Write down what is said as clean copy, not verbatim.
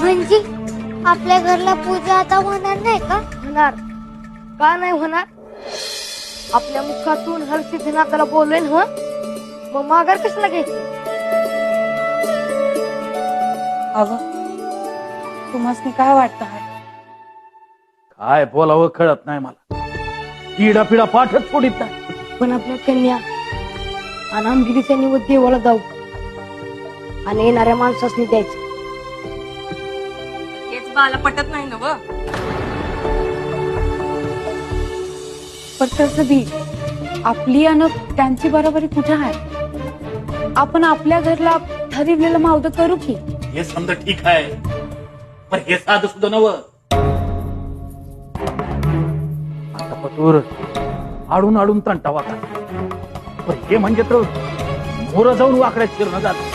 म्हणजे आपल्या घरला पूजा आता होणार नाही का? होणार. का नाही होणार? आपल्या मुखातून हरसिद्धनाथाला बोलवेल. मग माघार कशाला घ्यायची? अव तुम्हाला काय वाटतं आहे? काय बोलावं कळत नाही मला. पिढा पिढा पाठच फोडीत नाही. पण आपल्या कन्या आणि आमगिरीच्या निवड देवाला जाऊ आणि येणाऱ्या माणसासनी द्यायचं. हेच बाला पटत नाही ना व. पण तसं बी आपली आणि त्यांची बरोबरी कुठे आहे? आपण आपल्या घरला ठरवलेलं मावद करू की. हे समजा ठीक आहे, पण हे साधं सुद्धा नव. आता पतूर आडून आडून तंटावा का, पण हे म्हणजे तर मोर जाऊन वाकड्यात शिरणं जात.